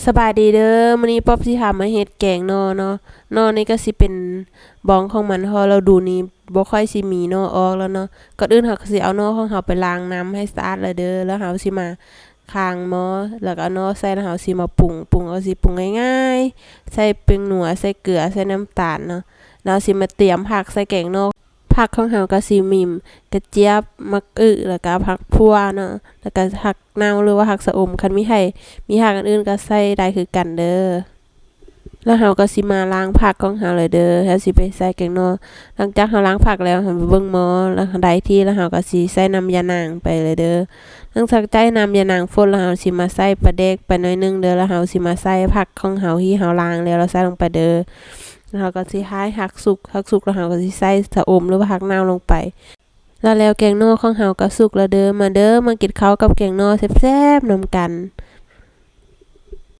สบายดีเด้อมื้อนี้ป๊อบสิพามาเฮ็ดแกงนอเนาะนอนี่ก็สิเป็นบองของมันพอเราดูนี่บ่ค่อยสิมีนอออกแล้วเนาะก่อนอื่นเราก็สิเอานอของเราไปล้างน้ำให้สะอาดแล้วเด้อแล้วเราสิมาคางหม้อแล้วก็เอานอใส่แล้วเราสิมาปรุงเอาสิปรุงง่ายๆใส่เป็นนัวใส่เกลือใส่น้ำตาลเนาะแล้วสิมาเตรียมผักใส่แกงนอผักของเราก็สิมีกระเจี๊ยบมะอึแล้วก็ผักพั่วเนาะแล้วก็ผักนาวหรือว่าผักชะอมคันมีให้ มีผักอันอื่นก็ใส่ได้คือกันเด้อแล้วเราก็สิมาล้างผักของเราเลยเด้อแล้วสิไปใส่แกงนอหลังจากเราล้างผักแล้วเราไปเบิ่งหม้อแล้วได้ที่แล้วเราก็สิใส่น้ำยานางไปเลยเด้อหลังจากใส่น้ำยานางฝนแล้วเราสิมาใส่ปลาแดกไปหน่อยนึงเด้อแล้วเราสิมาใส่ผักของเราที่เราล้างแล้วเราใส่ลงไปเด้อแล้วเราก็สิให้หักสุกแล้วเราก็สิใส่ชะอมหรือว่าผักนาวลงไปแล้วแกงนอของเราก็สุกแล้วเด้อมากินข้าวกับแกงนอแซ่บๆนำกัน